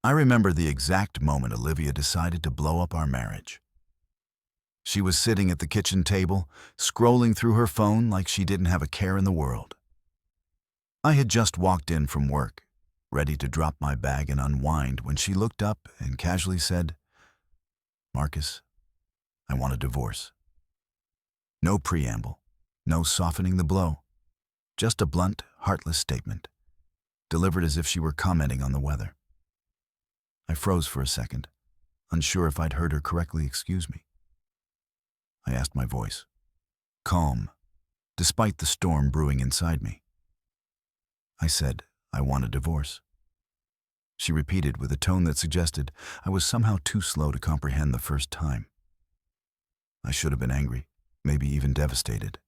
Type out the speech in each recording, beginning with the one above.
I remember the exact moment Olivia decided to blow up our marriage. She was sitting at the kitchen table, scrolling through her phone like she didn't have a care in the world. I had just walked in from work, ready to drop my bag and unwind when she looked up and casually said, "Marcus, I want a divorce." No preamble, no softening the blow, just a blunt, heartless statement, delivered as if she were commenting on the weather. I froze for a second, unsure if I'd heard her correctly excuse me. I asked my voice, calm, despite the storm brewing inside me. I said, "I want a divorce." She repeated with a tone that suggested I was somehow too slow to comprehend the first time. I should have been angry, maybe even devastated.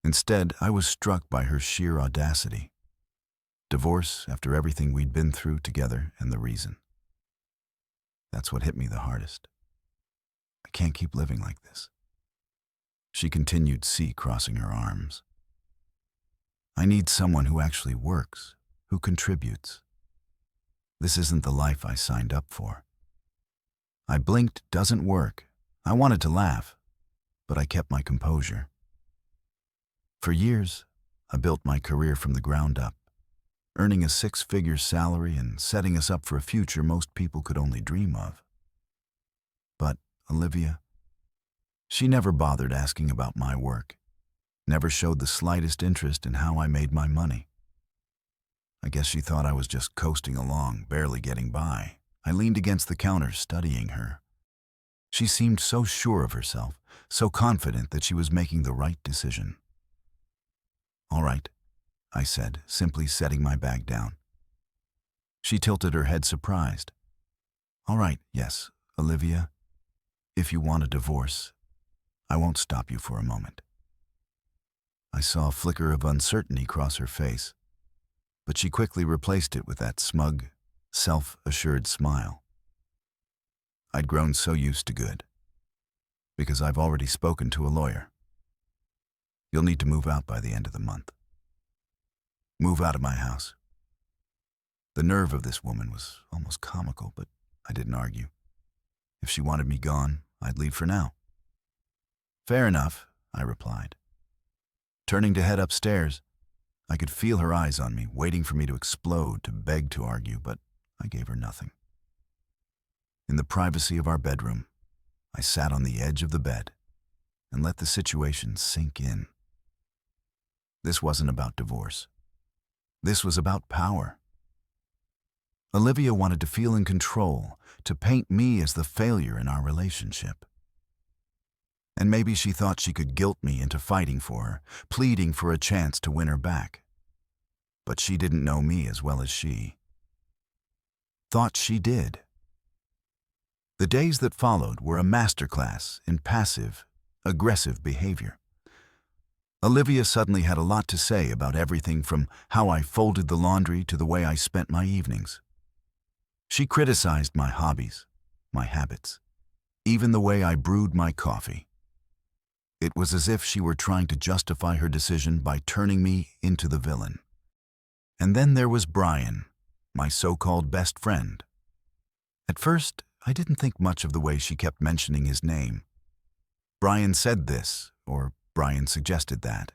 Instead, I was struck by her sheer audacity. Divorce after everything we'd been through together, and the reason. That's what hit me the hardest. I can't keep living like this. She continued, crossing her arms. I need someone who actually works, who contributes. This isn't the life I signed up for. I blinked, "Doesn't work." I wanted to laugh, but I kept my composure. For years, I built my career from the ground up, earning a six-figure salary and setting us up for a future most people could only dream of. But Olivia, she never bothered asking about my work, never showed the slightest interest in how I made my money. I guess she thought I was just coasting along, barely getting by. I leaned against the counter, studying her. She seemed so sure of herself, so confident that she was making the right decision. "All right," I said, simply setting my bag down. She tilted her head, surprised. "All right, yes, Olivia. If you want a divorce, I won't stop you for a moment." I saw a flicker of uncertainty cross her face, but she quickly replaced it with that smug, self-assured smile. I'd grown so used to good, because I've already spoken to a lawyer. You'll need to move out by the end of the month. Move out of my house. The nerve of this woman was almost comical, but I didn't argue. If she wanted me gone, I'd leave for now. "Fair enough," I replied. Turning to head upstairs, I could feel her eyes on me, waiting for me to explode, to beg to argue, but I gave her nothing. In the privacy of our bedroom, I sat on the edge of the bed and let the situation sink in. This wasn't about divorce. This was about power. Olivia wanted to feel in control, to paint me as the failure in our relationship. And maybe she thought she could guilt me into fighting for her, pleading for a chance to win her back. But she didn't know me as well as she thought she did. The days that followed were a masterclass in passive, aggressive behavior. Olivia suddenly had a lot to say about everything from how I folded the laundry to the way I spent my evenings. She criticized my hobbies, my habits, even the way I brewed my coffee. It was as if she were trying to justify her decision by turning me into the villain. And then there was Brian, my so-called best friend. At first, I didn't think much of the way she kept mentioning his name. Brian said this, or Brian suggested that.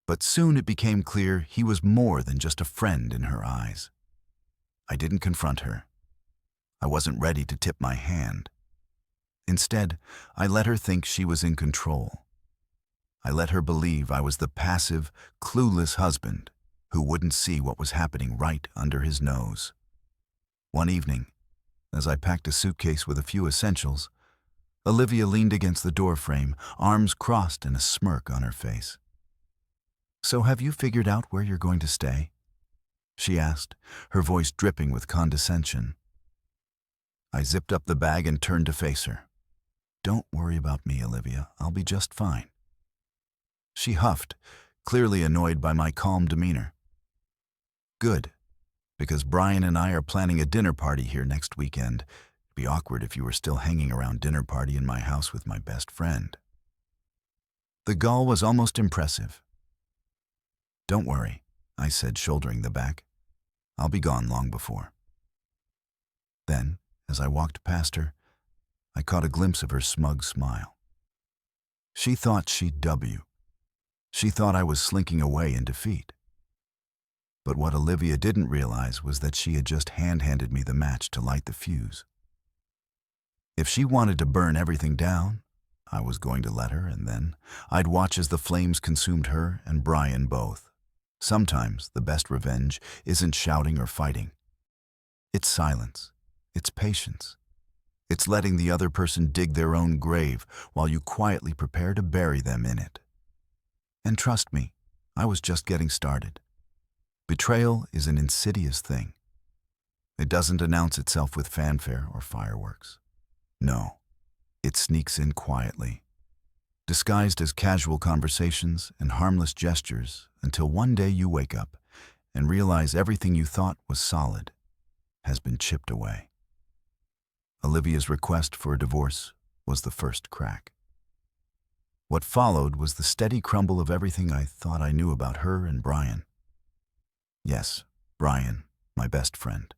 But soon it became clear he was more than just a friend in her eyes. I didn't confront her. I wasn't ready to tip my hand. Instead, I let her think she was in control. I let her believe I was the passive, clueless husband who wouldn't see what was happening right under his nose. One evening, as I packed a suitcase with a few essentials, Olivia leaned against the doorframe, arms crossed and a smirk on her face. "So have you figured out where you're going to stay?" she asked, her voice dripping with condescension. I zipped up the bag and turned to face her. "Don't worry about me, Olivia. I'll be just fine." She huffed, clearly annoyed by my calm demeanor. "Good, because Brian and I are planning a dinner party here next weekend. It'd be awkward if you were still hanging around dinner party in my house with my best friend." The gall was almost impressive. "Don't worry," I said, shouldering the back. "I'll be gone long before." As I walked past her, I caught a glimpse of her smug smile. She thought she'd W. She thought I was slinking away in defeat. But what Olivia didn't realize was that she had just hand-handed me the match to light the fuse. If she wanted to burn everything down, I was going to let her, and then I'd watch as the flames consumed her and Brian both. Sometimes the best revenge isn't shouting or fighting. It's silence. It's patience. It's letting the other person dig their own grave while you quietly prepare to bury them in it. And trust me, I was just getting started. Betrayal is an insidious thing. It doesn't announce itself with fanfare or fireworks. No, it sneaks in quietly, disguised as casual conversations and harmless gestures until one day you wake up and realize everything you thought was solid has been chipped away. Olivia's request for a divorce was the first crack. What followed was the steady crumble of everything I thought I knew about her and Brian. Yes, Brian, my best friend,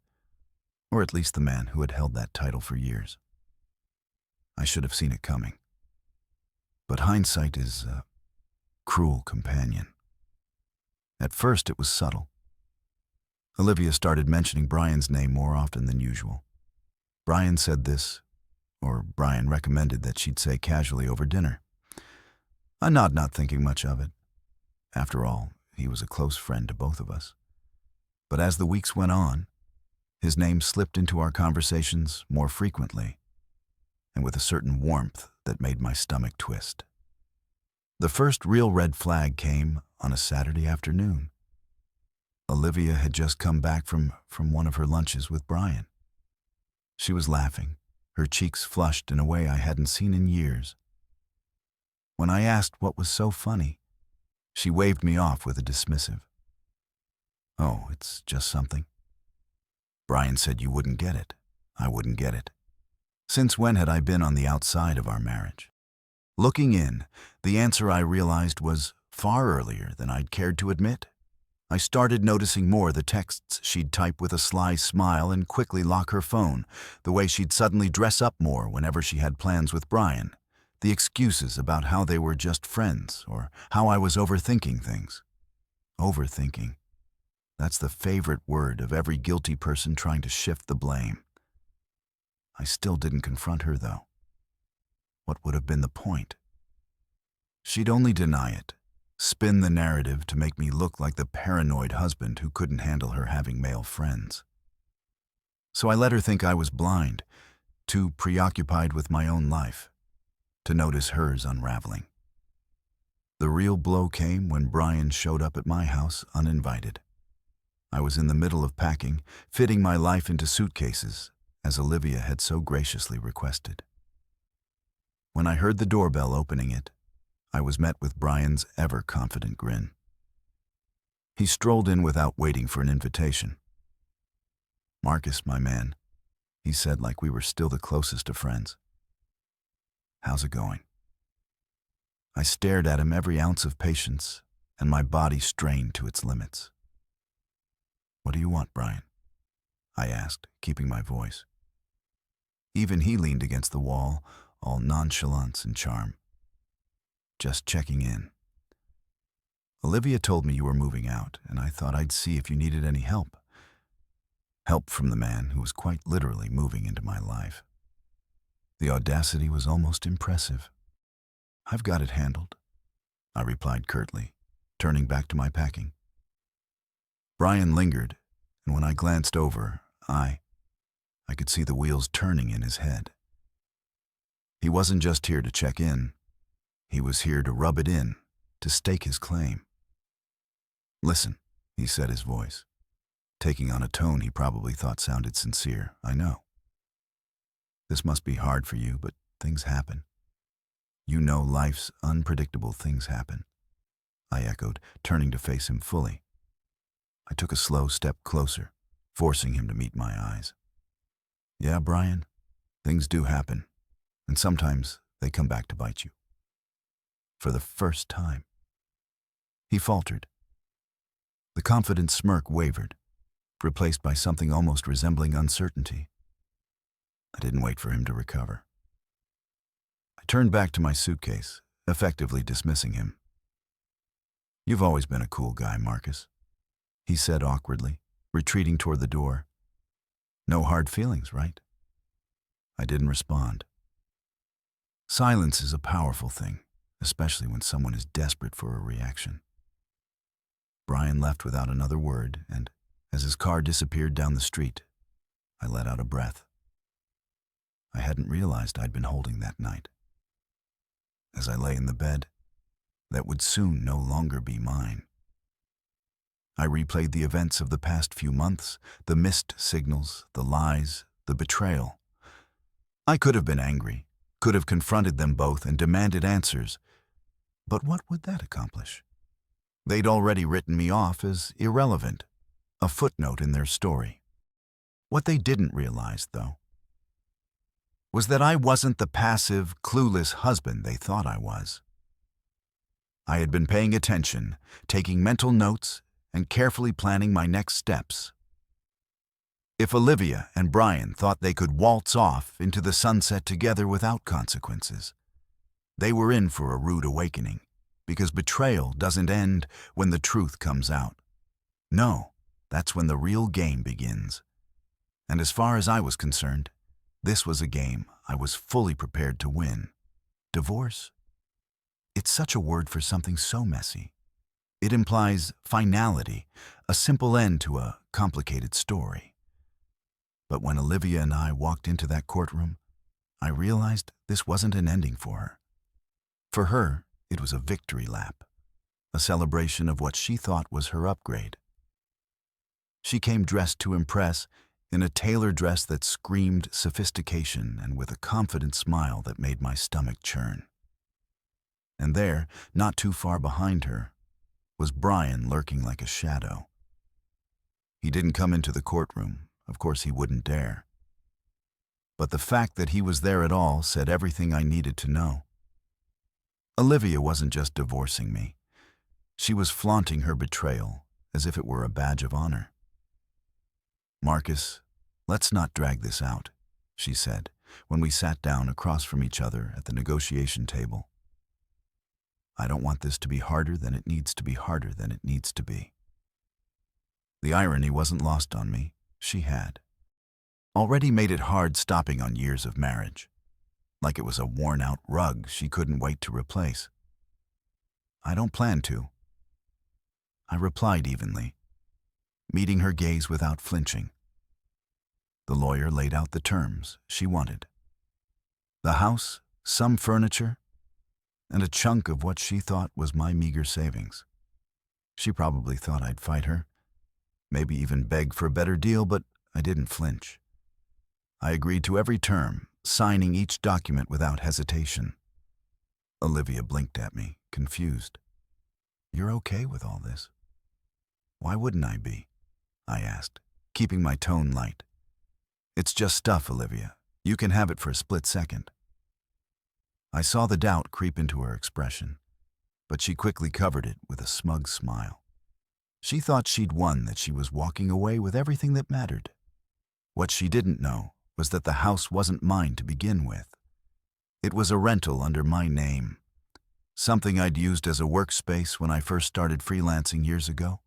or at least the man who had held that title for years. I should have seen it coming. But hindsight is a cruel companion. At first it was subtle. Olivia started mentioning Brian's name more often than usual. Brian said this, or Brian recommended that she'd say casually over dinner. I nod, not thinking much of it. After all, he was a close friend to both of us. But as the weeks went on, his name slipped into our conversations more frequently, and with a certain warmth that made my stomach twist. The first real red flag came on a Saturday afternoon. Olivia had just come back from one of her lunches with Brian. She was laughing, her cheeks flushed in a way I hadn't seen in years. When I asked what was so funny, she waved me off with a dismissive, "Oh, it's just something. Brian said you wouldn't get it. I wouldn't get it." Since when had I been on the outside of our marriage? Looking in, the answer I realized was far earlier than I'd cared to admit. I started noticing more the texts she'd type with a sly smile and quickly lock her phone, the way she'd suddenly dress up more whenever she had plans with Brian, the excuses about how they were just friends or how I was overthinking things. Overthinking. That's the favorite word of every guilty person trying to shift the blame. I still didn't confront her, though. What would have been the point? She'd only deny it, spin the narrative to make me look like the paranoid husband who couldn't handle her having male friends. So I let her think I was blind, too preoccupied with my own life, to notice hers unraveling. The real blow came when Brian showed up at my house uninvited. I was in the middle of packing, fitting my life into suitcases, as Olivia had so graciously requested. When I heard the doorbell opening it, I was met with Brian's ever-confident grin. He strolled in without waiting for an invitation. "Marcus, my man," he said like we were still the closest of friends. "How's it going?" I stared at him, every ounce of patience, and my body strained to its limits. "What do you want, Brian?" I asked, keeping my voice. Even he leaned against the wall, all nonchalance and charm. "Just checking in. Olivia told me you were moving out, and I thought I'd see if you needed any help." Help from the man who was quite literally moving into my life. The audacity was almost impressive. "I've got it handled," I replied curtly, turning back to my packing. Brian lingered, and when I glanced over, I could see the wheels turning in his head. He wasn't just here to check in. He was here to rub it in, to stake his claim. "Listen," he said, his voice taking on a tone he probably thought sounded sincere. "I know. This must be hard for you, but things happen. You know life's unpredictable things happen." I echoed, turning to face him fully. I took a slow step closer, forcing him to meet my eyes. "Yeah, Brian, things do happen, and sometimes they come back to bite you." For the first time. He faltered. The confident smirk wavered, replaced by something almost resembling uncertainty. I didn't wait for him to recover. I turned back to my suitcase, effectively dismissing him. "You've always been a cool guy, Marcus," he said awkwardly, retreating toward the door. "No hard feelings, right?" I didn't respond. Silence is a powerful thing, especially when someone is desperate for a reaction. Brian left without another word, and as his car disappeared down the street, I let out a breath. I hadn't realized I'd been holding that night. As I lay in the bed, that would soon no longer be mine. I replayed the events of the past few months, the missed signals, the lies, the betrayal. I could have been angry, could have confronted them both and demanded answers, but what would that accomplish? They'd already written me off as irrelevant, a footnote in their story. What they didn't realize, though, was that I wasn't the passive, clueless husband they thought I was. I had been paying attention, taking mental notes, and carefully planning my next steps. If Olivia and Brian thought they could waltz off into the sunset together without consequences, they were in for a rude awakening, because betrayal doesn't end when the truth comes out. No, that's when the real game begins. And as far as I was concerned, this was a game I was fully prepared to win. Divorce? It's such a word for something so messy. It implies finality, a simple end to a complicated story. But when Olivia and I walked into that courtroom, I realized this wasn't an ending for her. For her, it was a victory lap, a celebration of what she thought was her upgrade. She came dressed to impress, in a tailored dress that screamed sophistication and with a confident smile that made my stomach churn. And there, not too far behind her, was Brian lurking like a shadow. He didn't come into the courtroom. Of course he wouldn't dare. But the fact that he was there at all said everything I needed to know. Olivia wasn't just divorcing me. She was flaunting her betrayal as if it were a badge of honor. "Marcus, let's not drag this out," she said when we sat down across from each other at the negotiation table. "I don't want this to be harder than it needs to be harder than it needs to be." The irony wasn't lost on me. She had already made it hard stopping on years of marriage, like it was a worn-out rug she couldn't wait to replace. "I don't plan to," I replied evenly, meeting her gaze without flinching. The lawyer laid out the terms she wanted. The house, some furniture, and a chunk of what she thought was my meager savings. She probably thought I'd fight her, maybe even beg for a better deal, but I didn't flinch. I agreed to every term, signing each document without hesitation. Olivia blinked at me, confused. "You're okay with all this?" "Why wouldn't I be?" I asked, keeping my tone light. "It's just stuff, Olivia. You can have it for a split second." I saw the doubt creep into her expression, but she quickly covered it with a smug smile. She thought she'd won, that she was walking away with everything that mattered. What she didn't know was that the house wasn't mine to begin with. It was a rental under my name, something I'd used as a workspace when I first started freelancing years ago.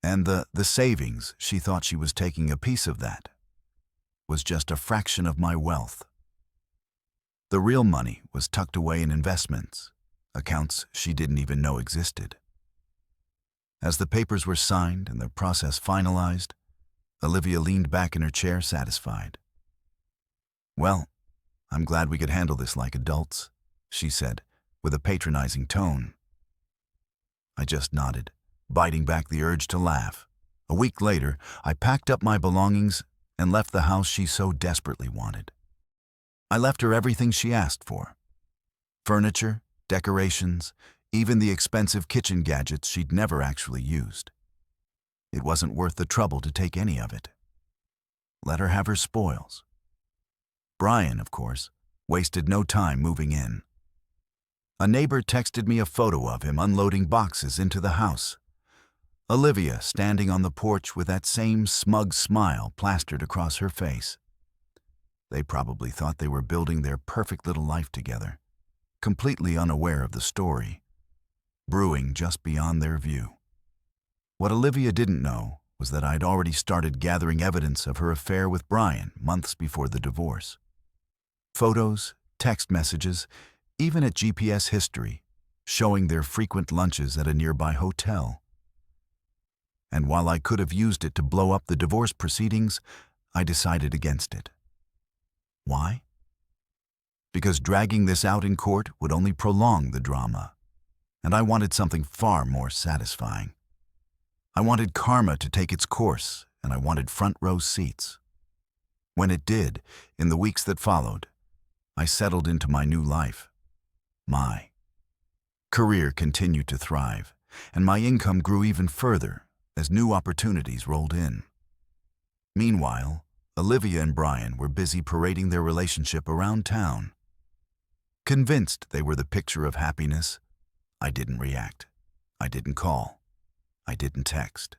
And the savings, she thought she was taking a piece of that, was just a fraction of my wealth. The real money was tucked away in investments, accounts she didn't even know existed. As the papers were signed and the process finalized, Olivia leaned back in her chair, satisfied. "Well, I'm glad we could handle this like adults," she said, with a patronizing tone. I just nodded, biting back the urge to laugh. A week later, I packed up my belongings and left the house she so desperately wanted. I left her everything she asked for: furniture, decorations, even the expensive kitchen gadgets she'd never actually used. It wasn't worth the trouble to take any of it. Let her have her spoils. Brian, of course, wasted no time moving in. A neighbor texted me a photo of him unloading boxes into the house. Olivia standing on the porch with that same smug smile plastered across her face. They probably thought they were building their perfect little life together, completely unaware of the story, brewing just beyond their view. What Olivia didn't know was that I'd already started gathering evidence of her affair with Brian months before the divorce. Photos, text messages, even at GPS history, showing their frequent lunches at a nearby hotel. And while I could have used it to blow up the divorce proceedings, I decided against it. Why? Because dragging this out in court would only prolong the drama, and I wanted something far more satisfying. I wanted karma to take its course, and I wanted front row seats. When it did, in the weeks that followed, I settled into my new life. My career continued to thrive, and my income grew even further as new opportunities rolled in. Meanwhile, Olivia and Brian were busy parading their relationship around town. Convinced they were the picture of happiness, I didn't react. I didn't call. I didn't text.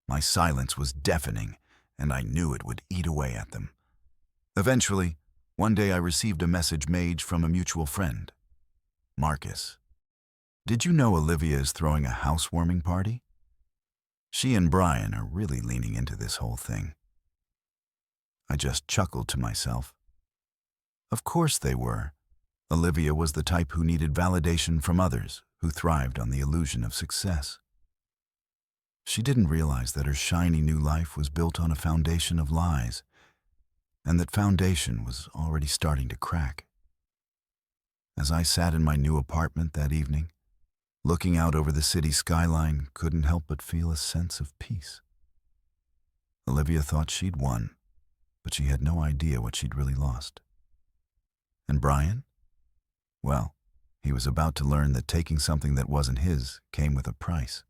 My silence was deafening, and I knew it would eat away at them. Eventually, one day I received a message made from a mutual friend. Marcus, did you know Olivia is throwing a housewarming party? She and Brian are really leaning into this whole thing. I just chuckled to myself. Of course they were. Olivia was the type who needed validation from others, who thrived on the illusion of success. She didn't realize that her shiny new life was built on a foundation of lies, and that foundation was already starting to crack. As I sat in my new apartment that evening, looking out over the city skyline, couldn't help but feel a sense of peace. Olivia thought she'd won, but she had no idea what she'd really lost. And Brian? Well, he was about to learn that taking something that wasn't his came with a price.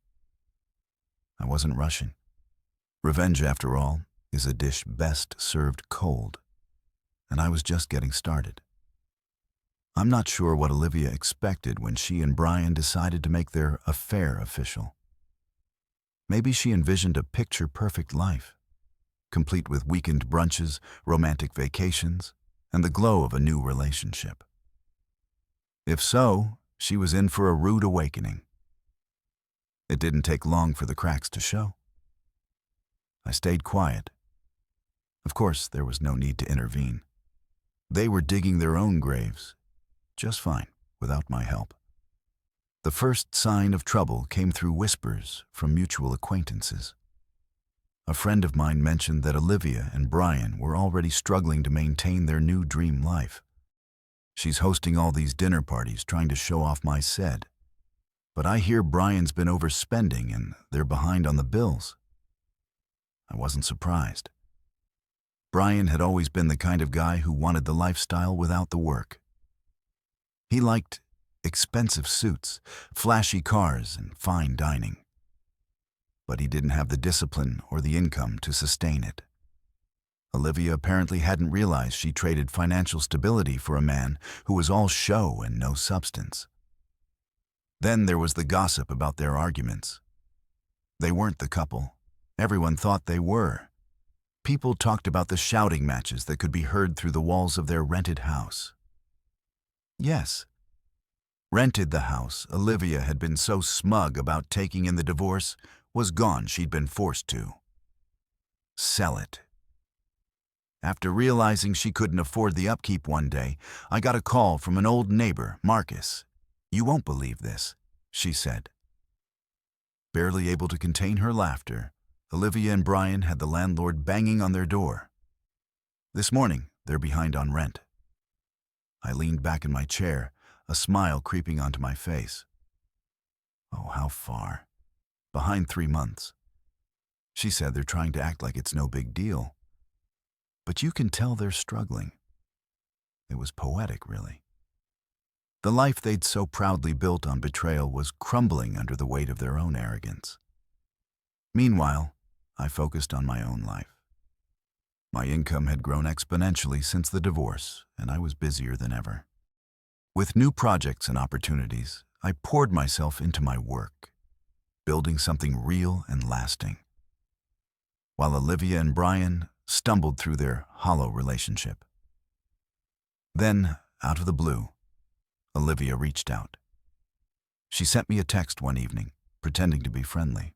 I wasn't rushing. Revenge, after all, is a dish best served cold, and I was just getting started. I'm not sure what Olivia expected when she and Brian decided to make their affair official. Maybe she envisioned a picture-perfect life, complete with weekend brunches, romantic vacations, and the glow of a new relationship. If so, she was in for a rude awakening. It didn't take long for the cracks to show. I stayed quiet. Of course, there was no need to intervene. They were digging their own graves, just fine, without my help. The first sign of trouble came through whispers from mutual acquaintances. A friend of mine mentioned that Olivia and Brian were already struggling to maintain their new dream life. She's hosting all these dinner parties trying to show off my said. But I hear Brian's been overspending and they're behind on the bills. I wasn't surprised. Brian had always been the kind of guy who wanted the lifestyle without the work. He liked expensive suits, flashy cars, and fine dining. But he didn't have the discipline or the income to sustain it. Olivia apparently hadn't realized she traded financial stability for a man who was all show and no substance. Then there was the gossip about their arguments. They weren't the couple. Everyone thought they were. People talked about the shouting matches that could be heard through the walls of their rented house. Yes, rented the house Olivia had been so smug about taking in the divorce was gone. She'd been forced to sell it. After realizing she couldn't afford the upkeep one day, I got a call from an old neighbor, Marcus. "You won't believe this," she said. Barely able to contain her laughter, Olivia and Brian had the landlord banging on their door. This morning, they're behind on rent. I leaned back in my chair, a smile creeping onto my face. Oh, how far? Behind 3 months. She said they're trying to act like it's no big deal. But you can tell they're struggling. It was poetic, really. The life they'd so proudly built on betrayal was crumbling under the weight of their own arrogance. Meanwhile, I focused on my own life. My income had grown exponentially since the divorce, and I was busier than ever. With new projects and opportunities, I poured myself into my work, building something real and lasting. While Olivia and Brian, stumbled through their hollow relationship. Then, out of the blue, Olivia reached out. She sent me a text one evening, pretending to be friendly.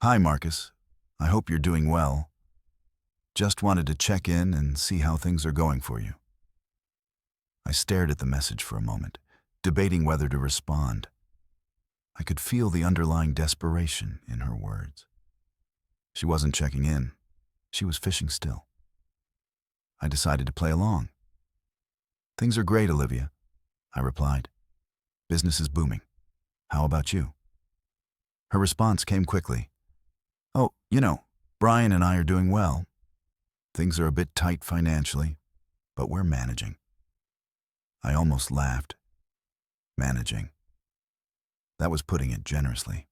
"Hi, Marcus. I hope you're doing well. Just wanted to check in and see how things are going for you." I stared at the message for a moment, debating whether to respond. I could feel the underlying desperation in her words. She wasn't checking in. She was fishing still. I decided to play along. "Things are great, Olivia," I replied. "Business is booming. How about you?" Her response came quickly. "Oh, Brian and I are doing well. Things are a bit tight financially, but we're managing." I almost laughed. Managing. That was putting it generously.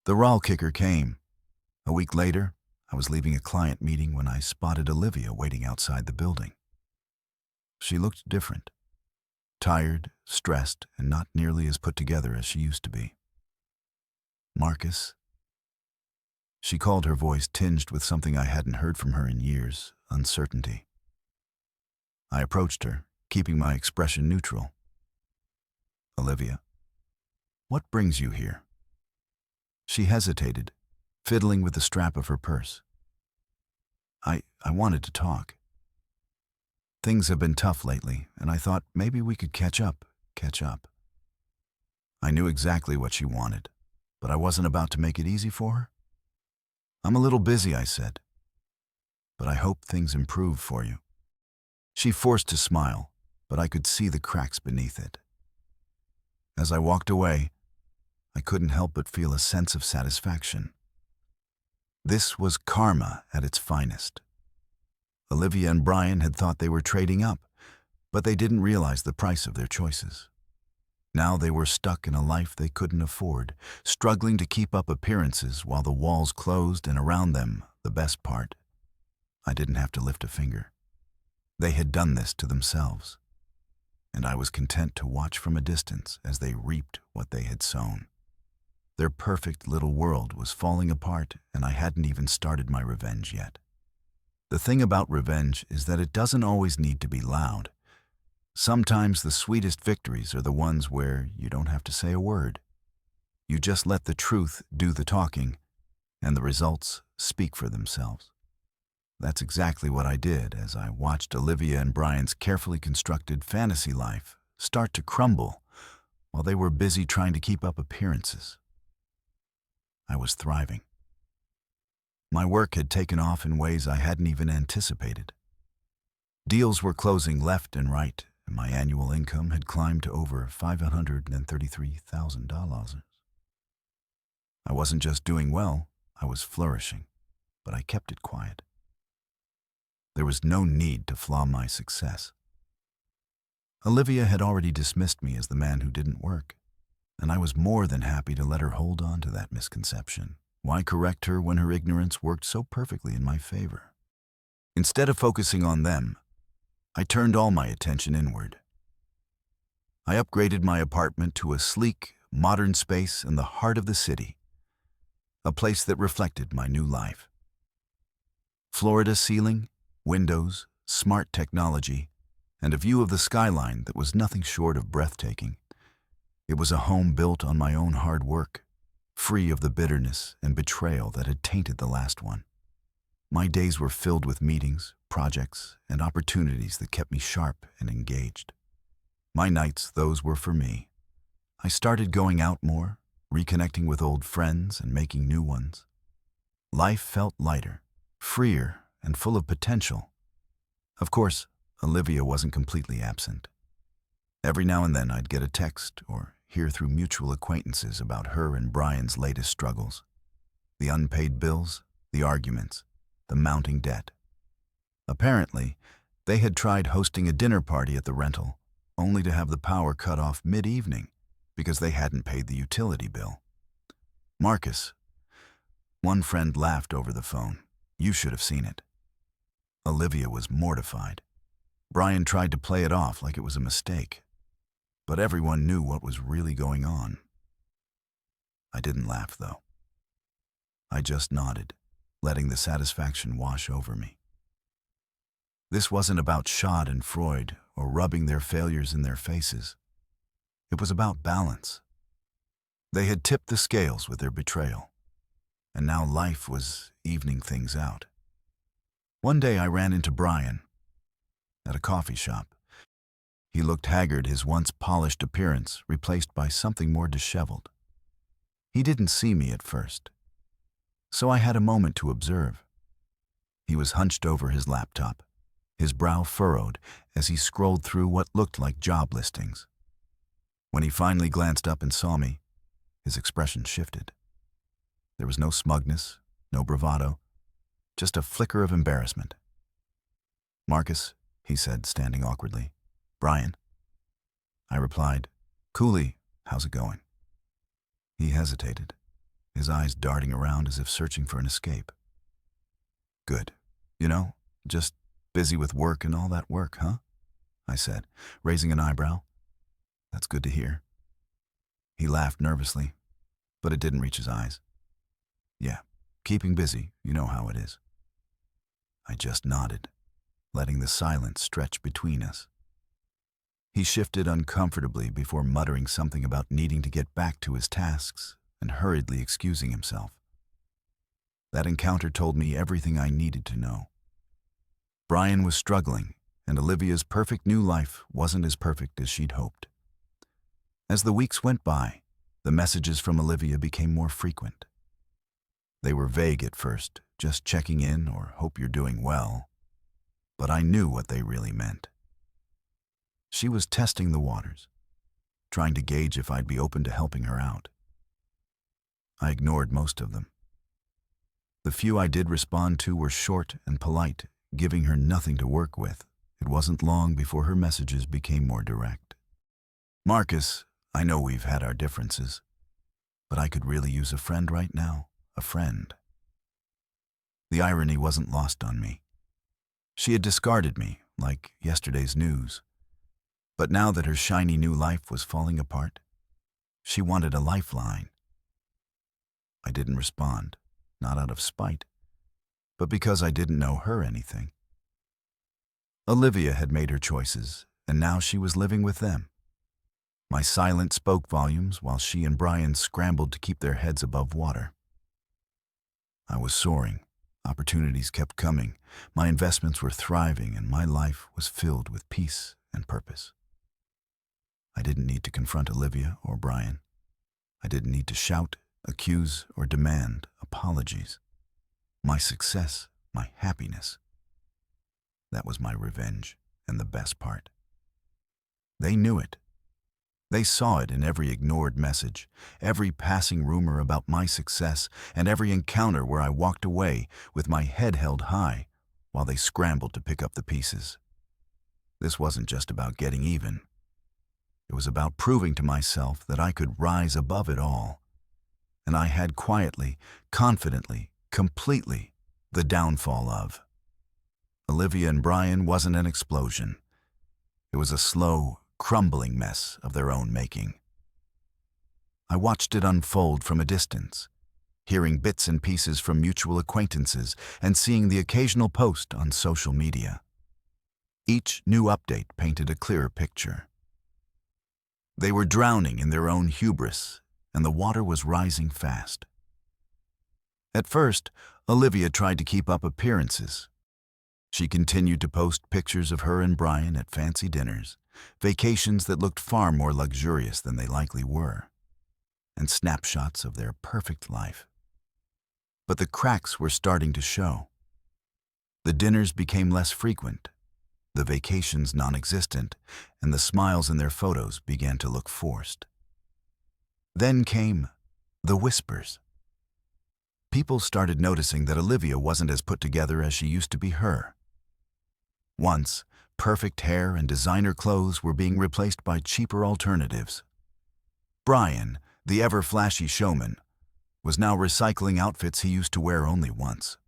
The raw kicker came. A week later, I was leaving a client meeting when I spotted Olivia waiting outside the building. She looked different. Tired, stressed, and not nearly as put together as she used to be. "Marcus?" She called, her voice tinged with something I hadn't heard from her in years, uncertainty. I approached her, keeping my expression neutral. "Olivia, what brings you here?" She hesitated, fiddling with the strap of her purse. I wanted to talk. Things have been tough lately, and I thought maybe we could catch up. I knew exactly what she wanted, but I wasn't about to make it easy for her. "I'm a little busy," I said, "but I hope things improve for you." She forced a smile, but I could see the cracks beneath it. As I walked away, I couldn't help but feel a sense of satisfaction. This was karma at its finest. Olivia and Brian had thought they were trading up, but they didn't realize the price of their choices. Now they were stuck in a life they couldn't afford, struggling to keep up appearances while the walls closed, and around them, the best part, I didn't have to lift a finger. They had done this to themselves, and I was content to watch from a distance as they reaped what they had sown. Their perfect little world was falling apart, and I hadn't even started my revenge yet. The thing about revenge is that it doesn't always need to be loud. Sometimes the sweetest victories are the ones where you don't have to say a word. You just let the truth do the talking, and the results speak for themselves. That's exactly what I did as I watched Olivia and Brian's carefully constructed fantasy life start to crumble while they were busy trying to keep up appearances. I was thriving. My work had taken off in ways I hadn't even anticipated. Deals were closing left and right, and my annual income had climbed to over $533,000. I wasn't just doing well, I was flourishing, but I kept it quiet. There was no need to flaw my success. Olivia had already dismissed me as the man who didn't work, and I was more than happy to let her hold on to that misconception. Why correct her when her ignorance worked so perfectly in my favor? Instead of focusing on them, I turned all my attention inward. I upgraded my apartment to a sleek, modern space in the heart of the city, a place that reflected my new life. Florida ceiling, windows, smart technology, and a view of the skyline that was nothing short of breathtaking. It was a home built on my own hard work, free of the bitterness and betrayal that had tainted the last one. My days were filled with meetings, projects, and opportunities that kept me sharp and engaged. My nights, those were for me. I started going out more, reconnecting with old friends and making new ones. Life felt lighter, freer, and full of potential. Of course, Olivia wasn't completely absent. Every now and then I'd get a text or hear through mutual acquaintances about her and Brian's latest struggles. The unpaid bills, the arguments, the mounting debt. Apparently, they had tried hosting a dinner party at the rental, only to have the power cut off mid-evening because they hadn't paid the utility bill. "Marcus," one friend laughed over the phone, "you should have seen it." Olivia was mortified. Brian tried to play it off like it was a mistake, but everyone knew what was really going on. I didn't laugh, though. I just nodded, letting the satisfaction wash over me. This wasn't about Schad and Freud or rubbing their failures in their faces. It was about balance. They had tipped the scales with their betrayal, and now life was evening things out. One day I ran into Brian at a coffee shop. He looked haggard, his once polished appearance replaced by something more disheveled. He didn't see me at first, so I had a moment to observe. He was hunched over his laptop, his brow furrowed as he scrolled through what looked like job listings. When he finally glanced up and saw me, his expression shifted. There was no smugness, no bravado, just a flicker of embarrassment. "Marcus," he said, standing awkwardly. "Brian." I replied, "Cooley, how's it going?" He hesitated, his eyes darting around as if searching for an escape. "Good. Just busy with work and all that work, huh?" I said, raising an eyebrow. "That's good to hear." He laughed nervously, but it didn't reach his eyes. "Yeah, keeping busy, you know how it is." I just nodded, letting the silence stretch between us. He shifted uncomfortably before muttering something about needing to get back to his tasks and hurriedly excusing himself. That encounter told me everything I needed to know. Brian was struggling, and Olivia's perfect new life wasn't as perfect as she'd hoped. As the weeks went by, the messages from Olivia became more frequent. They were vague at first, just checking in or "hope you're doing well," but I knew what they really meant. She was testing the waters, trying to gauge if I'd be open to helping her out. I ignored most of them. The few I did respond to were short and polite, giving her nothing to work with. It wasn't long before her messages became more direct. "Marcus, I know we've had our differences, but I could really use a friend right now, a friend." The irony wasn't lost on me. She had discarded me, like yesterday's news. But now that her shiny new life was falling apart, she wanted a lifeline. I didn't respond, not out of spite, but because I didn't know her anything. Olivia had made her choices, and now she was living with them. My silence spoke volumes while she and Brian scrambled to keep their heads above water. I was soaring. Opportunities kept coming. My investments were thriving, and my life was filled with peace and purpose. I didn't need to confront Olivia or Brian. I didn't need to shout, accuse, or demand apologies. My success, my happiness, that was my revenge, and the best part. They knew it. They saw it in every ignored message, every passing rumor about my success, and every encounter where I walked away with my head held high while they scrambled to pick up the pieces. This wasn't just about getting even. It was about proving to myself that I could rise above it all. And I had quietly, confidently, completely the downfall of. Olivia and Brian wasn't an explosion. It was a slow, crumbling mess of their own making. I watched it unfold from a distance, hearing bits and pieces from mutual acquaintances and seeing the occasional post on social media. Each new update painted a clearer picture. They were drowning in their own hubris, and the water was rising fast. At first, Olivia tried to keep up appearances. She continued to post pictures of her and Brian at fancy dinners, vacations that looked far more luxurious than they likely were, and snapshots of their perfect life. But the cracks were starting to show. The dinners became less frequent, the vacations non-existent, and the smiles in their photos began to look forced. Then came the whispers. People started noticing that Olivia wasn't as put together as she used to be her. Once, perfect hair and designer clothes were being replaced by cheaper alternatives. Brian, the ever-flashy showman, was now recycling outfits he used to wear only once.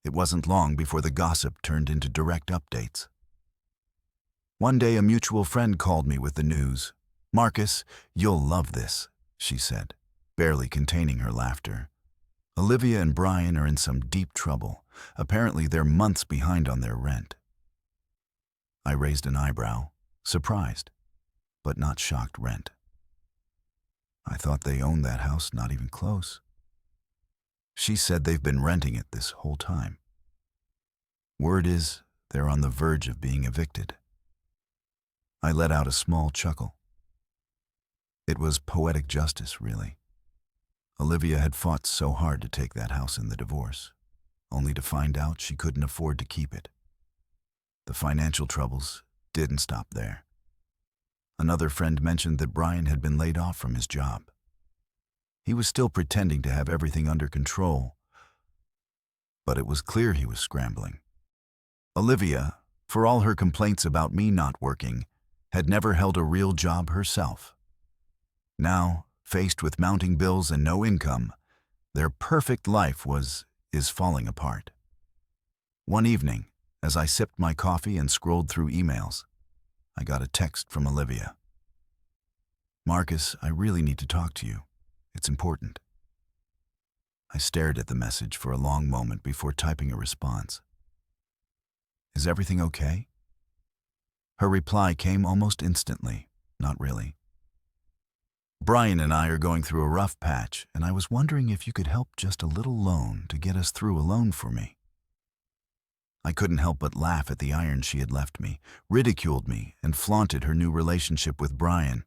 It wasn't long before the gossip turned into direct updates. One day a mutual friend called me with the news. "Marcus, you'll love this," she said, barely containing her laughter. Olivia and Brian are in some deep trouble. Apparently, they're months behind on their rent. I raised an eyebrow, surprised, but not shocked. Rent. I thought they owned that house, not even close. She said they've been renting it this whole time. Word is, they're on the verge of being evicted. I let out a small chuckle. It was poetic justice, really. Olivia had fought so hard to take that house in the divorce, only to find out she couldn't afford to keep it. The financial troubles didn't stop there. Another friend mentioned that Brian had been laid off from his job. He was still pretending to have everything under control, but it was clear he was scrambling. Olivia, for all her complaints about me not working, had never held a real job herself. Now, faced with mounting bills and no income, their perfect life is falling apart. One evening, as I sipped my coffee and scrolled through emails, I got a text from Olivia. "Marcus, I really need to talk to you. It's important." I stared at the message for a long moment before typing a response. "Is everything okay?" Her reply came almost instantly. "Not really. Brian and I are going through a rough patch, and I was wondering if you could help just a little loan to get us through a loan for me." I couldn't help but laugh at the iron she had left me, ridiculed me, and flaunted her new relationship with Brian.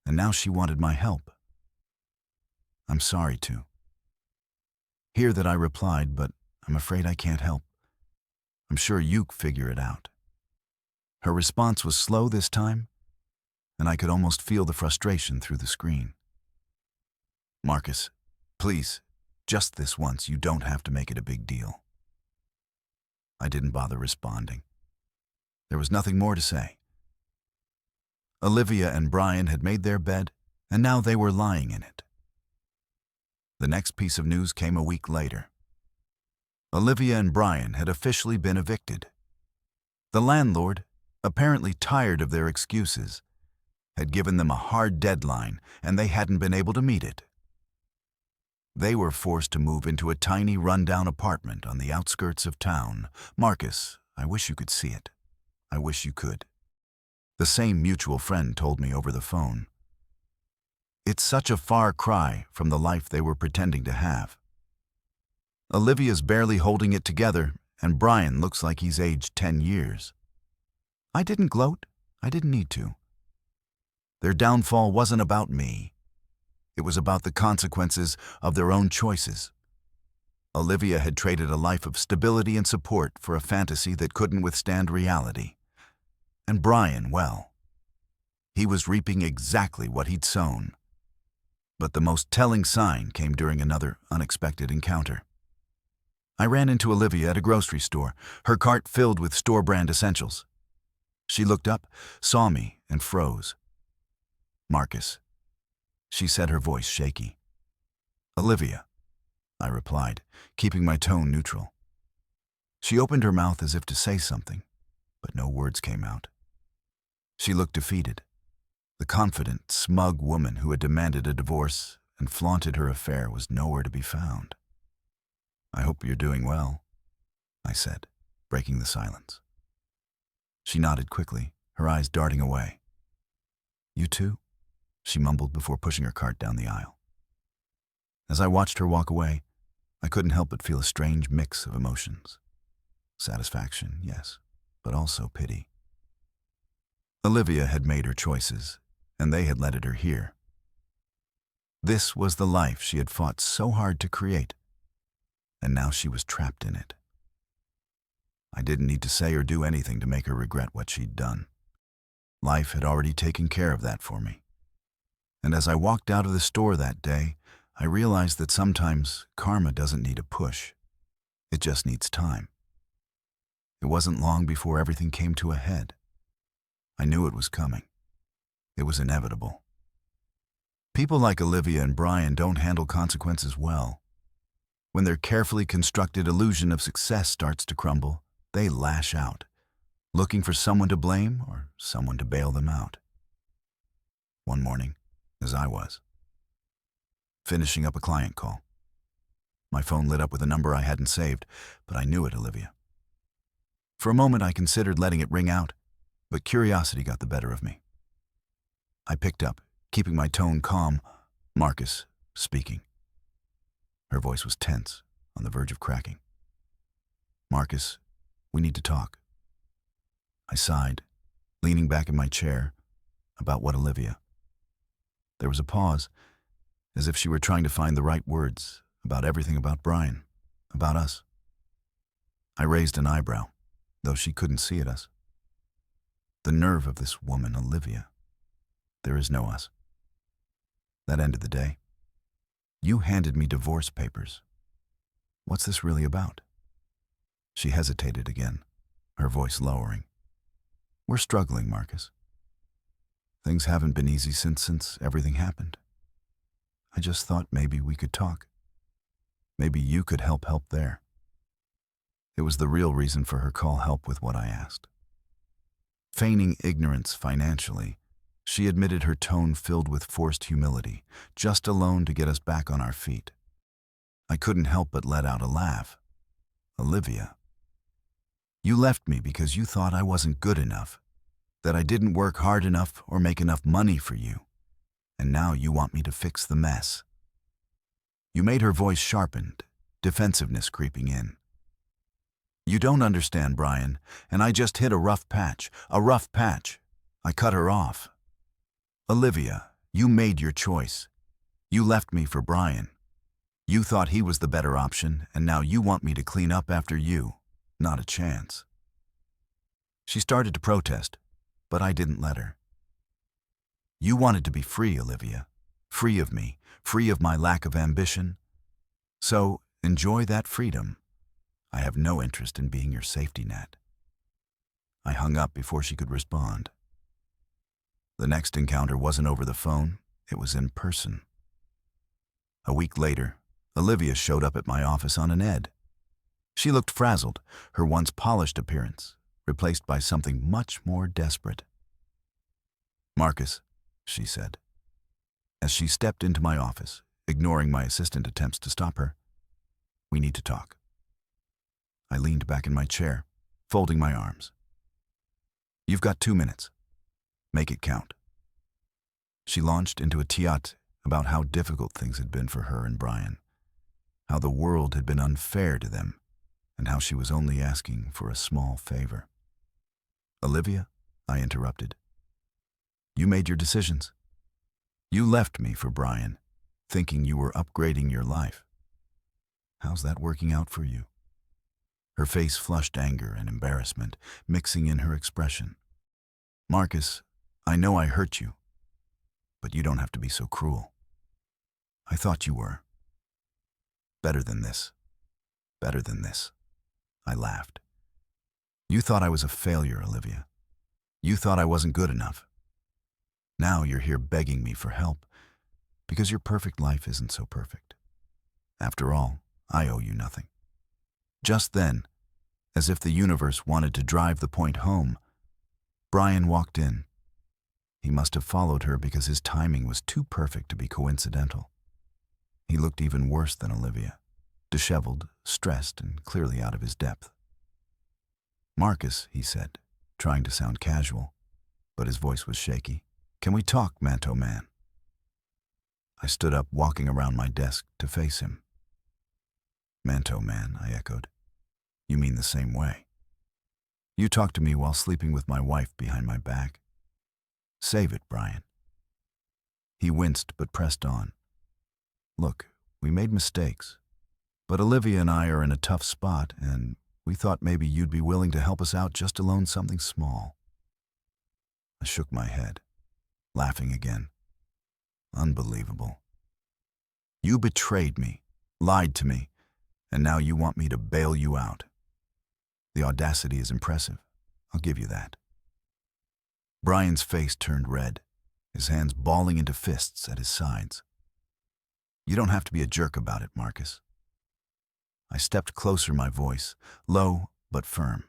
And now she wanted my help. "I'm sorry to hear that," I replied, "but I'm afraid I can't help. I'm sure you figure it out." Her response was slow this time, and I could almost feel the frustration through the screen. "Marcus, please, just this once, you don't have to make it a big deal." I didn't bother responding. There was nothing more to say. Olivia and Brian had made their bed, and now they were lying in it. The next piece of news came a week later. Olivia and Brian had officially been evicted. The landlord, apparently tired of their excuses, had given them a hard deadline, and they hadn't been able to meet it. They were forced to move into a tiny rundown apartment on the outskirts of town. Marcus, I wish you could see it. I wish you could. The same mutual friend told me over the phone. It's such a far cry from the life they were pretending to have. Olivia's barely holding it together, and Brian looks like he's aged 10 years. I didn't gloat. I didn't need to. Their downfall wasn't about me. It was about the consequences of their own choices. Olivia had traded a life of stability and support for a fantasy that couldn't withstand reality. And Brian, well, he was reaping exactly what he'd sown. But the most telling sign came during another unexpected encounter. I ran into Olivia at a grocery store, her cart filled with store-brand essentials. She looked up, saw me, and froze. "Marcus," she said, her voice shaky. "Olivia," I replied, keeping my tone neutral. She opened her mouth as if to say something, but no words came out. She looked defeated, the confident, smug woman who had demanded a divorce and flaunted her affair was nowhere to be found. "I hope you're doing well," I said, breaking the silence. She nodded quickly, her eyes darting away. "You too?" she mumbled before pushing her cart down the aisle. As I watched her walk away, I couldn't help but feel a strange mix of emotions. Satisfaction, yes, but also pity. Olivia had made her choices, and they had led her here. This was the life she had fought so hard to create, and now she was trapped in it. I didn't need to say or do anything to make her regret what she'd done. Life had already taken care of that for me. And as I walked out of the store that day, I realized that sometimes karma doesn't need a push. It just needs time. It wasn't long before everything came to a head. I knew it was coming. It was inevitable. People like Olivia and Brian don't handle consequences well. When their carefully constructed illusion of success starts to crumble, they lash out, looking for someone to blame or someone to bail them out. One morning, as I was finishing up a client call, My phone lit up with a number I hadn't saved, but I knew it, Olivia. For a moment I considered letting it ring out, but curiosity got the better of me. I picked up, keeping my tone calm. Marcus, speaking. Her voice was tense, on the verge of cracking. Marcus, we need to talk. I sighed, leaning back in my chair. About what, Olivia? There was a pause, as if she were trying to find the right words, about everything about Brian, about us. I raised an eyebrow, though she couldn't see at us. The nerve of this woman, Olivia. There is no us. That ended the day. You handed me divorce papers. What's this really about? She hesitated again, her voice lowering. We're struggling, Marcus. Things haven't been easy since everything happened. I just thought maybe we could talk. Maybe you could help there. It was the real reason for her call, help with what I asked. Feigning ignorance financially, she admitted, her tone filled with forced humility, just a loan to get us back on our feet. I couldn't help but let out a laugh. Olivia, you left me because you thought I wasn't good enough, that I didn't work hard enough or make enough money for you, and now you want me to fix the mess. You made her voice sharpened, defensiveness creeping in. You don't understand, Brian, and I just hit a rough patch. I cut her off. Olivia, you made your choice. You left me for Brian. You thought he was the better option, and now you want me to clean up after you. Not a chance. She started to protest, but I didn't let her. You wanted to be free, Olivia. Free of me, free of my lack of ambition. So, enjoy that freedom. I have no interest in being your safety net. I hung up before she could respond. The next encounter wasn't over the phone, it was in person. A week later, Olivia showed up at my office on an ed. She looked frazzled, her once polished appearance replaced by something much more desperate. Marcus, she said, as she stepped into my office, ignoring my assistant attempts to stop her. We need to talk. I leaned back in my chair, folding my arms. You've got 2 minutes. Make it count. She launched into a tirade about how difficult things had been for her and Brian, how the world had been unfair to them, and how she was only asking for a small favor. Olivia, I interrupted. You made your decisions. You left me for Brian, thinking you were upgrading your life. How's that working out for you? Her face flushed anger and embarrassment, mixing in her expression. Marcus, I know I hurt you, but you don't have to be so cruel. I thought you were. Better than this. Better than this. I laughed. You thought I was a failure, Olivia. You thought I wasn't good enough. Now you're here begging me for help because your perfect life isn't so perfect. After all, I owe you nothing. Just then, as if the universe wanted to drive the point home, Brian walked in. He must have followed her because his timing was too perfect to be coincidental. He looked even worse than Olivia, disheveled, stressed, and clearly out of his depth. Marcus, he said, trying to sound casual, but his voice was shaky. Can we talk, Manto Man? I stood up, walking around my desk to face him. Manto Man, I echoed. You mean the same way. You talked to me while sleeping with my wife behind my back. Save it, Brian. He winced but pressed on. Look, we made mistakes, but Olivia and I are in a tough spot, and we thought maybe you'd be willing to help us out just to loan something small. I shook my head, laughing again. Unbelievable. You betrayed me, lied to me, and now you want me to bail you out. The audacity is impressive, I'll give you that. Brian's face turned red, his hands balling into fists at his sides. You don't have to be a jerk about it, Marcus. I stepped closer, my voice, low but firm.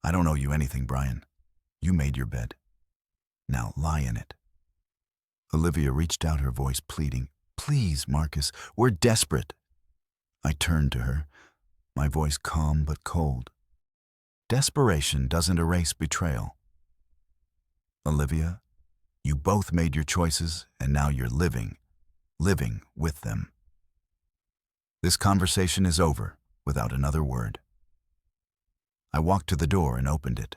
I don't owe you anything, Brian. You made your bed. Now lie in it. Olivia reached out, her voice pleading. Please, Marcus, we're desperate. I turned to her, my voice calm but cold. Desperation doesn't erase betrayal. Olivia, you both made your choices and now you're living with them. This conversation is over without another word. I walked to the door and opened it,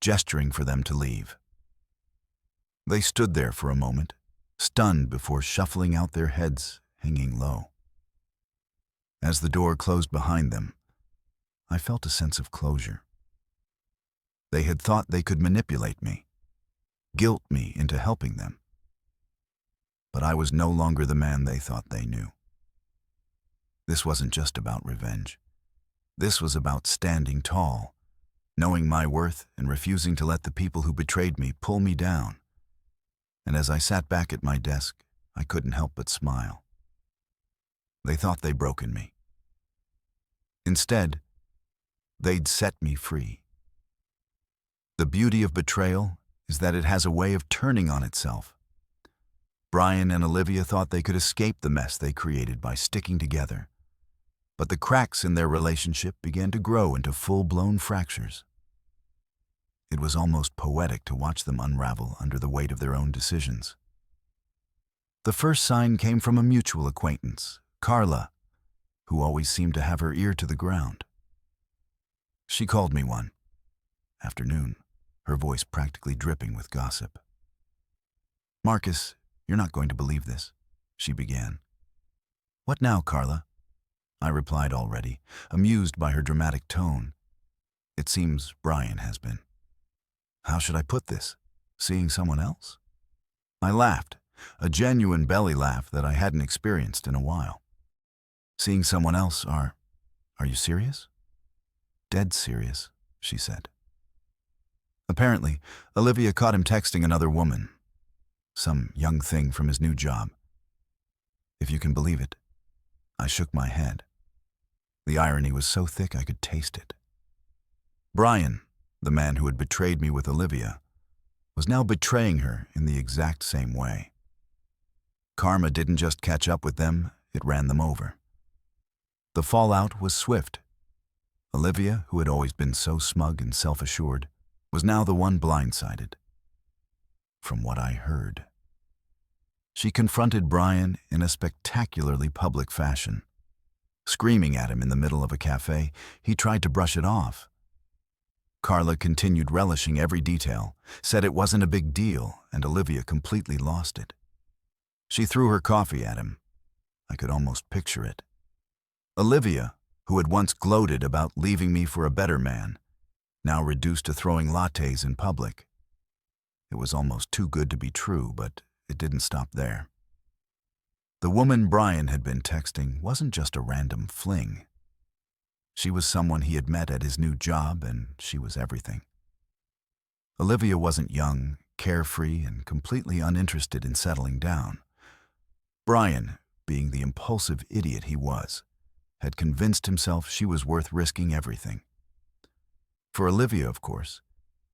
gesturing for them to leave. They stood there for a moment, stunned before shuffling out, their heads hanging low. As the door closed behind them, I felt a sense of closure. They had thought they could manipulate me, guilt me into helping them. But I was no longer the man they thought they knew. This wasn't just about revenge. This was about standing tall, knowing my worth and refusing to let the people who betrayed me pull me down. And as I sat back at my desk, I couldn't help but smile. They thought they'd broken me. Instead, they'd set me free. The beauty of betrayal is that it has a way of turning on itself. Brian and Olivia thought they could escape the mess they created by sticking together, but the cracks in their relationship began to grow into full-blown fractures. It was almost poetic to watch them unravel under the weight of their own decisions. The first sign came from a mutual acquaintance, Carla, who always seemed to have her ear to the ground. She called me one afternoon, her voice practically dripping with gossip. "Marcus, you're not going to believe this," she began. "What now, Carla?" I replied already, amused by her dramatic tone. "It seems Brian has been." "How should I put this? Seeing someone else?" I laughed, a genuine belly laugh that I hadn't experienced in a while. "Seeing someone else, are you serious?" "Dead serious," she said. Apparently, Olivia caught him texting another woman, some young thing from his new job. If you can believe it, I shook my head. The irony was so thick I could taste it. Brian, the man who had betrayed me with Olivia, was now betraying her in the exact same way. Karma didn't just catch up with them, it ran them over. The fallout was swift. Olivia, who had always been so smug and self-assured, was now the one blindsided. From what I heard, she confronted Brian in a spectacularly public fashion. Screaming at him in the middle of a cafe, he tried to brush it off. Carla continued relishing every detail, said it wasn't a big deal, and Olivia completely lost it. She threw her coffee at him. I could almost picture it. Olivia, who had once gloated about leaving me for a better man, now reduced to throwing lattes in public. It was almost too good to be true, but it didn't stop there. The woman Brian had been texting wasn't just a random fling. She was someone he had met at his new job, and she was everything. Olivia wasn't young, carefree, and completely uninterested in settling down. Brian, being the impulsive idiot he was, had convinced himself she was worth risking everything. For Olivia, of course,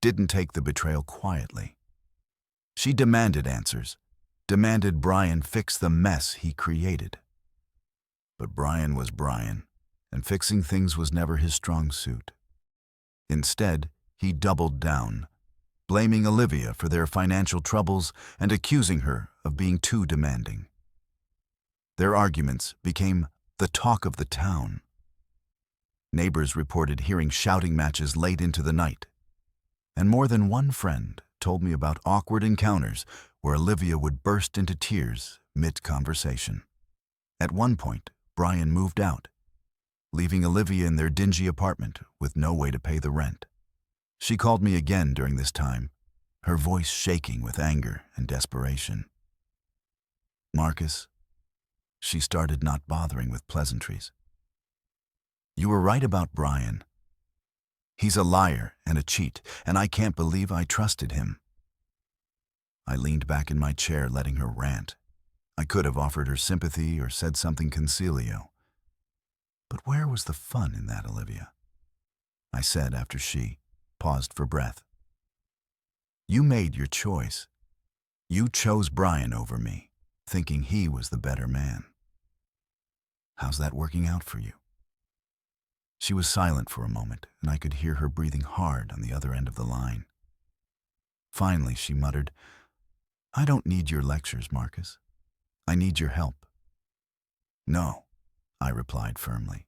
didn't take the betrayal quietly. She demanded answers, demanded Brian fix the mess he created. But Brian was Brian, and fixing things was never his strong suit. Instead, he doubled down, blaming Olivia for their financial troubles and accusing her of being too demanding. Their arguments became the talk of the town. Neighbors reported hearing shouting matches late into the night, and more than one friend told me about awkward encounters where Olivia would burst into tears mid-conversation. At one point, Brian moved out, leaving Olivia in their dingy apartment with no way to pay the rent. She called me again during this time, her voice shaking with anger and desperation. "Marcus," she started, not bothering with pleasantries, "you were right about Brian. He's a liar and a cheat, and I can't believe I trusted him." I leaned back in my chair, letting her rant. I could have offered her sympathy or said something concilio. But where was the fun in that, Olivia? I said after she paused for breath. "You made your choice. You chose Brian over me, thinking he was the better man. How's that working out for you?" She was silent for a moment, and I could hear her breathing hard on the other end of the line. Finally, she muttered, "I don't need your lectures, Marcus. I need your help." "No," I replied firmly.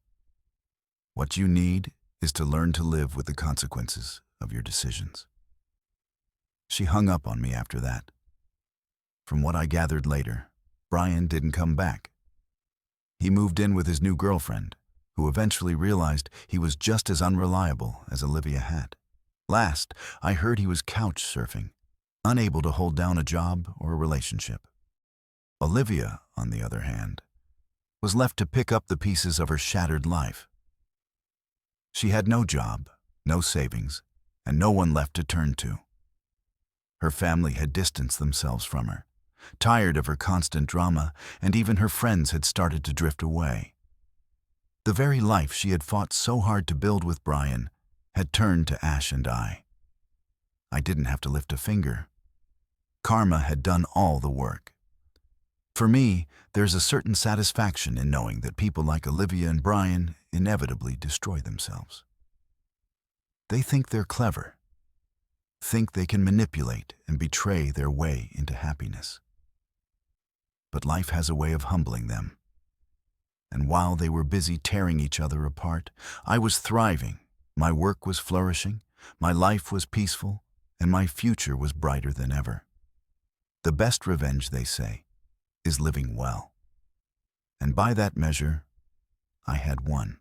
"What you need is to learn to live with the consequences of your decisions." She hung up on me after that. From what I gathered later, Brian didn't come back. He moved in with his new girlfriend, who eventually realized he was just as unreliable as Olivia had. Last, I heard he was couch surfing, unable to hold down a job or a relationship. Olivia, on the other hand, was left to pick up the pieces of her shattered life. She had no job, no savings, and no one left to turn to. Her family had distanced themselves from her, tired of her constant drama, and even her friends had started to drift away. The very life she had fought so hard to build with Brian had turned to ash and I. I didn't have to lift a finger. Karma had done all the work. For me, there's a certain satisfaction in knowing that people like Olivia and Brian inevitably destroy themselves. They think they're clever, think they can manipulate and betray their way into happiness. But life has a way of humbling them. And while they were busy tearing each other apart, I was thriving, my work was flourishing, my life was peaceful, and my future was brighter than ever. The best revenge, they say, is living well. And by that measure, I had won.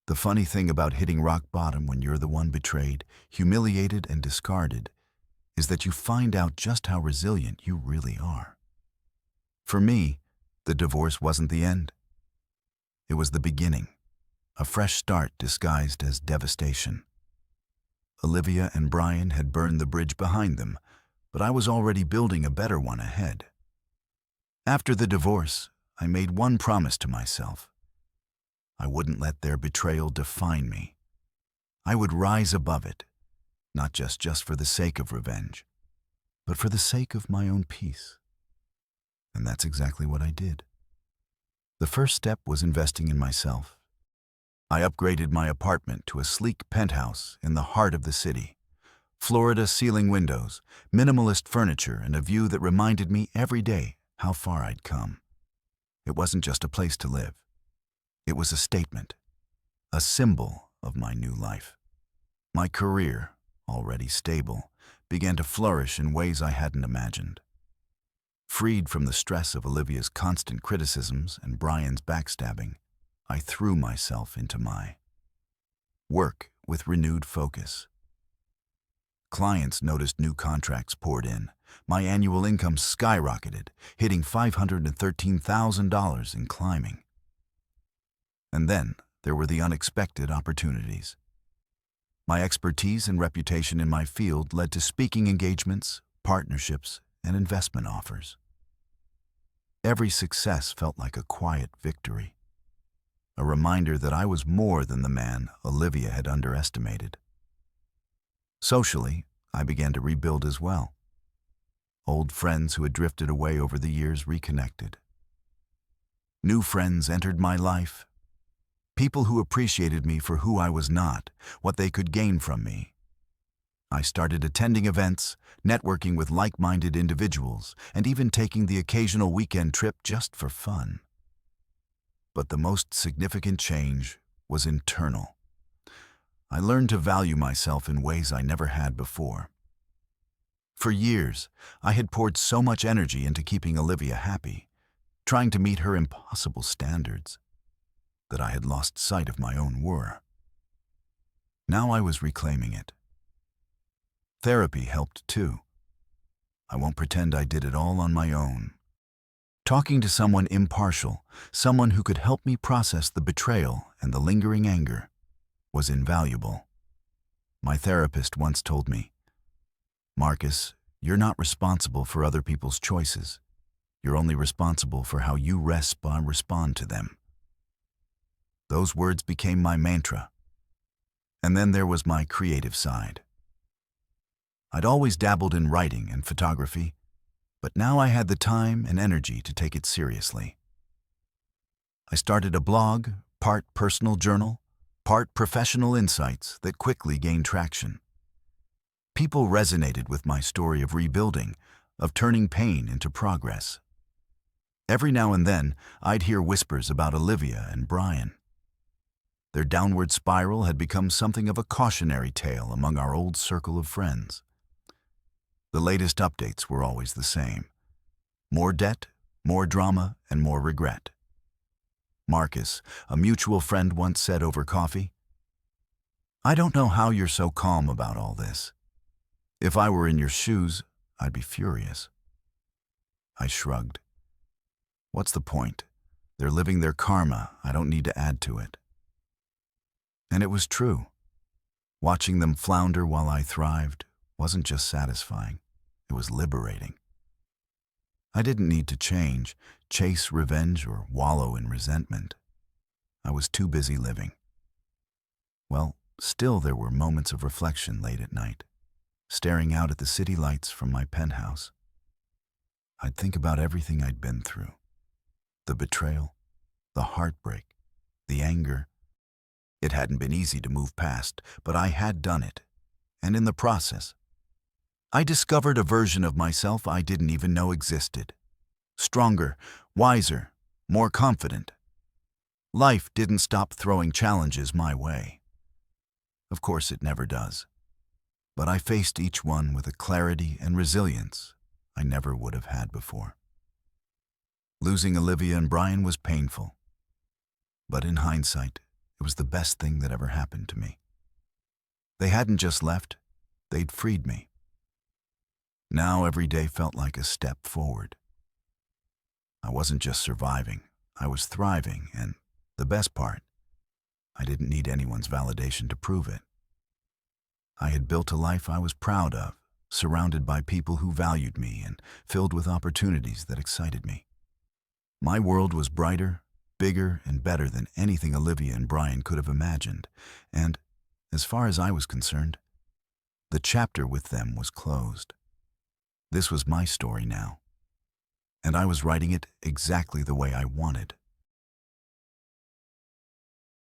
The funny thing about hitting rock bottom when you're the one betrayed, humiliated, and discarded is that you find out just how resilient you really are. For me, the divorce wasn't the end. It was the beginning, a fresh start disguised as devastation. Olivia and Brian had burned the bridge behind them, but I was already building a better one ahead. After the divorce, I made one promise to myself. I wouldn't let their betrayal define me. I would rise above it, not just for the sake of revenge, but for the sake of my own peace. And that's exactly what I did. The first step was investing in myself. I upgraded my apartment to a sleek penthouse in the heart of the city. Florida ceiling windows, minimalist furniture, and a view that reminded me every day how far I'd come. It wasn't just a place to live. It was a statement, a symbol of my new life. My career, already stable, began to flourish in ways I hadn't imagined. Freed from the stress of Olivia's constant criticisms and Brian's backstabbing, I threw myself into my work with renewed focus. Clients noticed new contracts poured in. My annual income skyrocketed, hitting $513,000 and climbing. And then there were the unexpected opportunities. My expertise and reputation in my field led to speaking engagements, partnerships, and investment offers. Every success felt like a quiet victory, a reminder that I was more than the man Olivia had underestimated. Socially, I began to rebuild as well. Old friends who had drifted away over the years reconnected. New friends entered my life. People who appreciated me for who I was not, what they could gain from me. I started attending events, networking with like-minded individuals, and even taking the occasional weekend trip just for fun. But the most significant change was internal. I learned to value myself in ways I never had before. For years, I had poured so much energy into keeping Olivia happy, trying to meet her impossible standards, that I had lost sight of my own worth. Now I was reclaiming it. Therapy helped too. I won't pretend I did it all on my own. Talking to someone impartial, someone who could help me process the betrayal and the lingering anger, was invaluable. My therapist once told me, "Marcus, you're not responsible for other people's choices. You're only responsible for how you respond to them." Those words became my mantra. And then there was my creative side. I'd always dabbled in writing and photography, but now I had the time and energy to take it seriously. I started a blog, part personal journal, part professional insights that quickly gained traction. People resonated with my story of rebuilding, of turning pain into progress. Every now and then, I'd hear whispers about Olivia and Brian. Their downward spiral had become something of a cautionary tale among our old circle of friends. The latest updates were always the same. More debt, more drama, and more regret. Marcus, a mutual friend, once said over coffee, "I don't know how you're so calm about all this. If I were in your shoes, I'd be furious." I shrugged. What's the point? They're living their karma. I don't need to add to it. And it was true. Watching them flounder while I thrived wasn't just satisfying. It was liberating. I didn't need to change, chase revenge, or wallow in resentment. I was too busy living. Well, still there were moments of reflection late at night, staring out at the city lights from my penthouse. I'd think about everything I'd been through. The betrayal, the heartbreak, the anger. It hadn't been easy to move past, but I had done it. And in the process, I discovered a version of myself I didn't even know existed. Stronger, wiser, more confident. Life didn't stop throwing challenges my way. Of course, it never does. But I faced each one with a clarity and resilience I never would have had before. Losing Olivia and Brian was painful. But in hindsight, it was the best thing that ever happened to me. They hadn't just left, they'd freed me. Now every day felt like a step forward. I wasn't just surviving, I was thriving, and the best part, I didn't need anyone's validation to prove it. I had built a life I was proud of, surrounded by people who valued me and filled with opportunities that excited me. My world was brighter, bigger, and better than anything Olivia and Brian could have imagined, and, as far as I was concerned, the chapter with them was closed. This was my story now, and I was writing it exactly the way I wanted.